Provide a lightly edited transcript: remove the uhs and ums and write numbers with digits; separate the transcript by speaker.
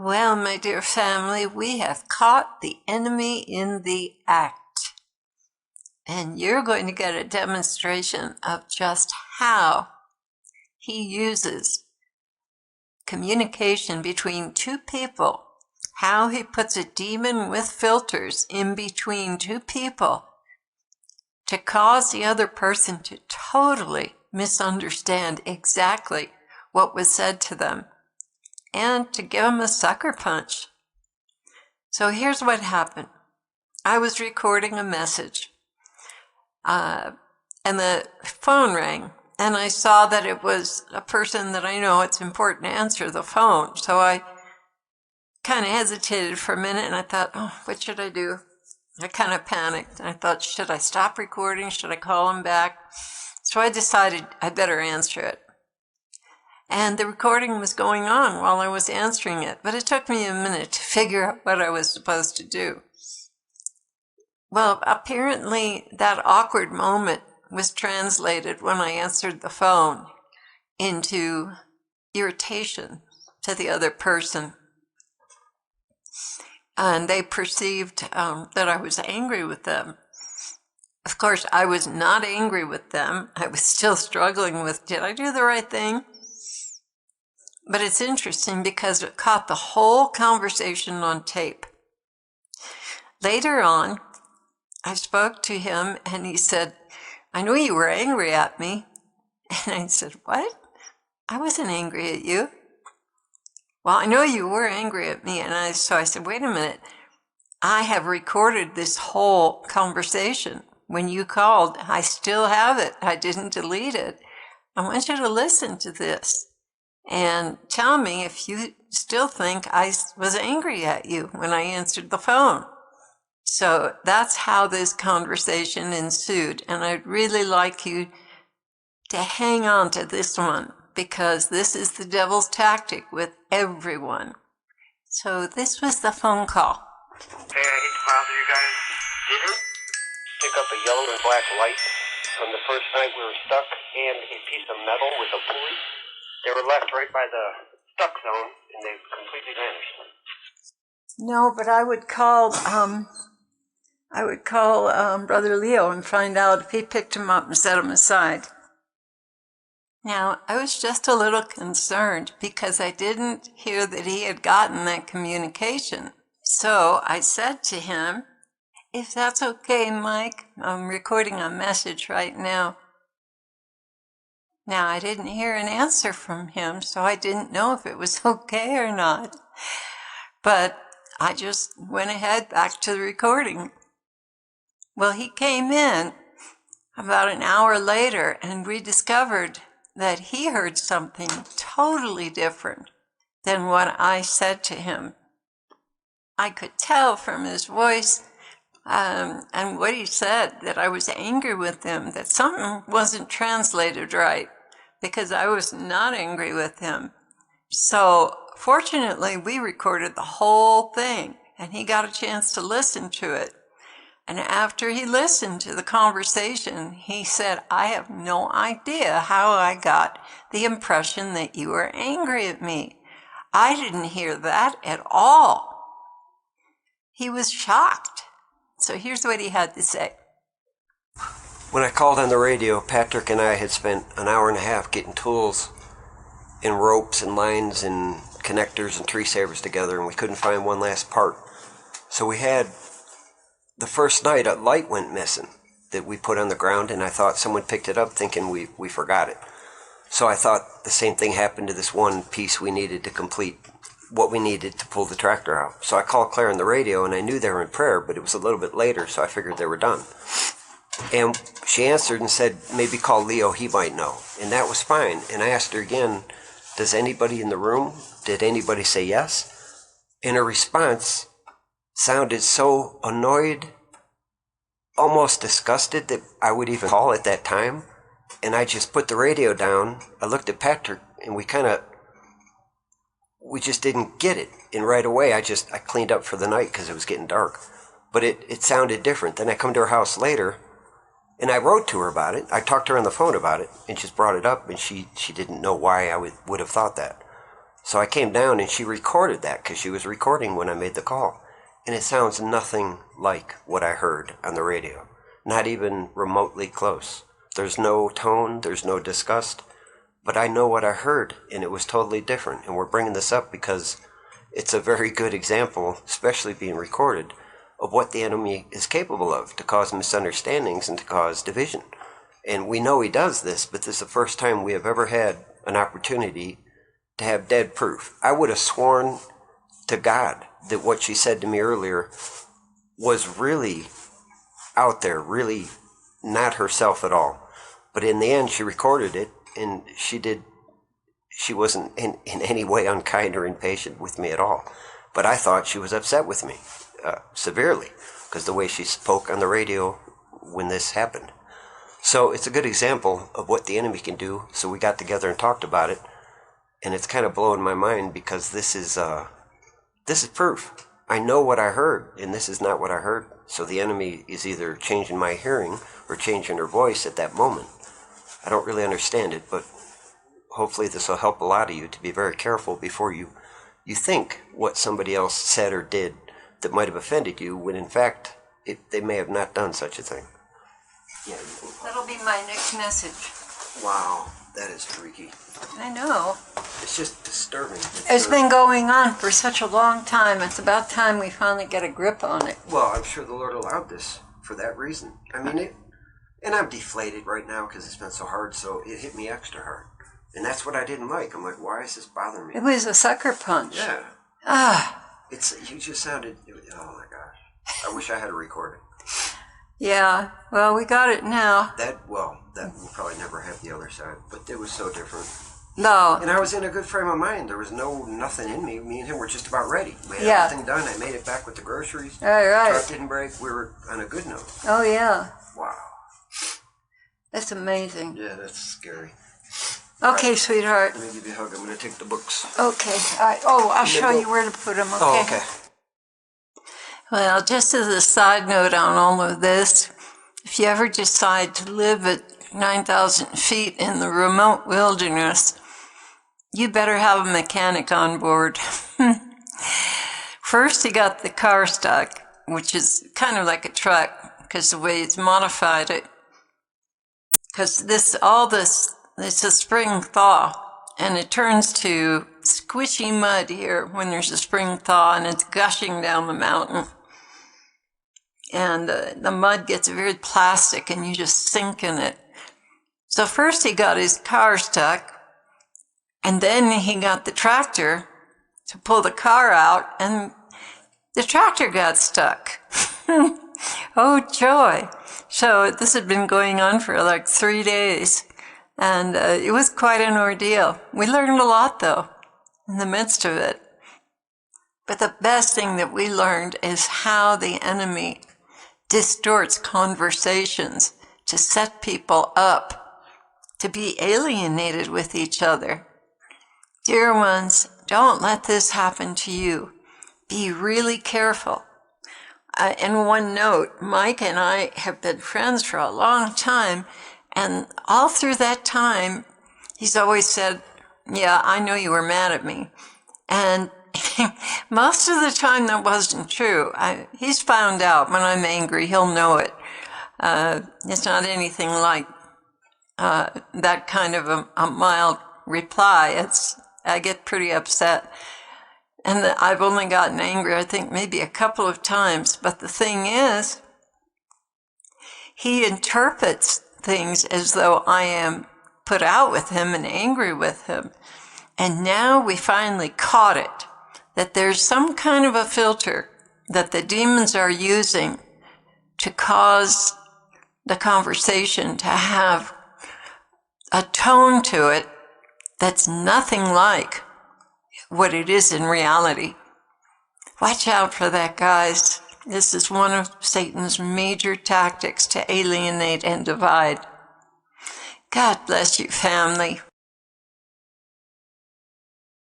Speaker 1: Well, my dear family, we have caught the enemy in the act. And you're going to get a demonstration of just how he uses communication between two people, how he puts a demon with filters in between two people to cause the other person to totally misunderstand exactly what was said to them and to give them a sucker punch. So here's what happened. I was recording a message, and the phone rang, and I saw that it was a person that I know it's important to answer the phone. So I kind of hesitated for a minute, and I thought, oh, what should I do? I kind of panicked. I thought, should I stop recording? Should I call him back? So I decided I better answer it. And the recording was going on while I was answering it, but it took me a minute to figure out what I was supposed to do. Well, apparently that awkward moment was translated when I answered the phone into irritation to the other person. And they perceived that I was angry with them. Of course, I was not angry with them. I was still struggling with, did I do the right thing? But it's interesting because it caught the whole conversation on tape. Later on, I spoke to him and he said, I knew you were angry at me. And I said, what? I wasn't angry at you. Well, I know you were angry at me. And so I said, wait a minute. I have recorded this whole conversation. When you called, I still have it. I didn't delete it. I want you to listen to this and tell me if you still think I was angry at you when I answered the phone. So that's how this conversation ensued. And I'd really like you to hang on to this one because this is the devil's tactic with everyone. So this was the phone call.
Speaker 2: Hey, I hate to bother you guys. Did you pick up a yellow and black light from the first night we were stuck and a piece of metal with a pulley? They were left right by the stuck zone and they've completely vanished.
Speaker 1: No, but I would call Brother Leo and find out if he picked him up and set him aside. Now, I was just a little concerned because I didn't hear that he had gotten that communication. So I said to him, if that's okay, Mike, I'm recording a message right now. Now, I didn't hear an answer from him, so I didn't know if it was okay or not. But I just went ahead back to the recording. Well, he came in about an hour later, and we discovered that he heard something totally different than what I said to him. I could tell from his voice and what he said that I was angry with him, that something wasn't translated right, because I was not angry with him. So fortunately, we recorded the whole thing, and he got a chance to listen to it. And after he listened to the conversation, he said, I have no idea how I got the impression that you were angry at me. I didn't hear that at all. He was shocked. So here's what he had to say.
Speaker 3: When I called on the radio, Patrick and I had spent an hour and a half getting tools and ropes and lines and connectors and tree savers together, and we couldn't find one last part. So we had, the first night, a light went missing that we put on the ground, and I thought someone picked it up thinking we forgot it. So I thought the same thing happened to this one piece we needed to complete what we needed to pull the tractor out. So I called Clare on the radio, and I knew they were in prayer, but it was a little bit later, so I figured they were done. And she answered and said, maybe call Leo, he might know. And that was fine. And I asked her again, does anybody in the room, did anybody say yes? And her response sounded so annoyed, almost disgusted that I would even call at that time. And I just put the radio down. I looked at Patrick, and we just didn't get it. And right away, I cleaned up for the night because it was getting dark. But it sounded different. Then I come to her house later, and I wrote to her about it. I talked to her on the phone about it, and just brought it up, and she didn't know why I would have thought that. So I came down and she recorded that because she was recording when I made the call. And it sounds nothing like what I heard on the radio. Not even remotely close. There's no tone, there's no disgust. But I know what I heard, and it was totally different. And we're bringing this up because it's a very good example, especially being recorded, of what the enemy is capable of to cause misunderstandings and to cause division. And we know he does this, but this is the first time we have ever had an opportunity to have dead proof. I would have sworn to God that what she said to me earlier was really out there, really not herself at all. But in the end, she recorded it, and she wasn't in any way unkind or impatient with me at all. But I thought she was upset with me, severely, because the way she spoke on the radio when this happened. So it's a good example of what the enemy can do. So we got together and talked about it, and it's kind of blowing my mind because this is proof. I know what I heard, and this is not what I heard. So the enemy is either changing my hearing or changing her voice at that moment. I don't really understand it, but hopefully this will help a lot of you to be very careful before you think what somebody else said or did that might have offended you, when in fact they may have not done such a thing. Yeah.
Speaker 1: That'll be my next message.
Speaker 3: Wow, that is freaky.
Speaker 1: I know.
Speaker 3: It's just disturbing.
Speaker 1: It's been going on for such a long time. It's about time we finally get a grip on it.
Speaker 3: Well, I'm sure the Lord allowed this for that reason. I mean, and I'm deflated right now because it's been so hard, so it hit me extra hard. And that's what I didn't like. I'm like, why is this bothering me?
Speaker 1: It was a sucker punch.
Speaker 3: Yeah.
Speaker 1: Ah.
Speaker 3: You just sounded, oh my gosh. I wish I had a recording.
Speaker 1: Yeah, well, we got it now.
Speaker 3: That we'll probably never have the other side, but it was so different.
Speaker 1: No.
Speaker 3: And I was in a good frame of mind. There was nothing in me. Me and him were just about ready. We had everything done. I made it back with the groceries.
Speaker 1: All right.
Speaker 3: The truck didn't break. We were on a good note.
Speaker 1: Oh, yeah.
Speaker 3: Wow.
Speaker 1: That's amazing.
Speaker 3: Yeah, that's scary.
Speaker 1: Okay, sweetheart.
Speaker 3: Let me give you a hug. I'm going to take the books.
Speaker 1: Okay. All right. Oh, I'll show you where to put them, okay?
Speaker 3: Oh, okay.
Speaker 1: Well, just as a side note on all of this, if you ever decide to live at 9,000 feet in the remote wilderness, you better have a mechanic on board. First, he got the car stuck, which is kind of like a truck, because the way it's modified it. Because it's a spring thaw, and it turns to squishy mud here when there's a spring thaw, and it's gushing down the mountain. And the mud gets very plastic, and you just sink in it. So first he got his car stuck, and then he got the tractor to pull the car out, and the tractor got stuck. Oh, joy. So this had been going on for like 3 days, and it was quite an ordeal. We learned a lot, though, in the midst of it. But the best thing that we learned is how the enemy distorts conversations to set people up to be alienated with each other. Dear ones, don't let this happen to you. Be really careful. In one note, Mike and I have been friends for a long time, and all through that time, he's always said, yeah, I know you were mad at me. And most of the time that wasn't true. He's found out when I'm angry, he'll know it. It's not anything like that kind of a mild reply. I get pretty upset. And I've only gotten angry, I think, maybe a couple of times. But the thing is, he interprets things as though I am put out with him and angry with him. And now we finally caught it, that there's some kind of a filter that the demons are using to cause the conversation to have a tone to it that's nothing like what it is in reality. Watch out for that, guys. This is one of Satan's major tactics to alienate and divide. God bless you, family.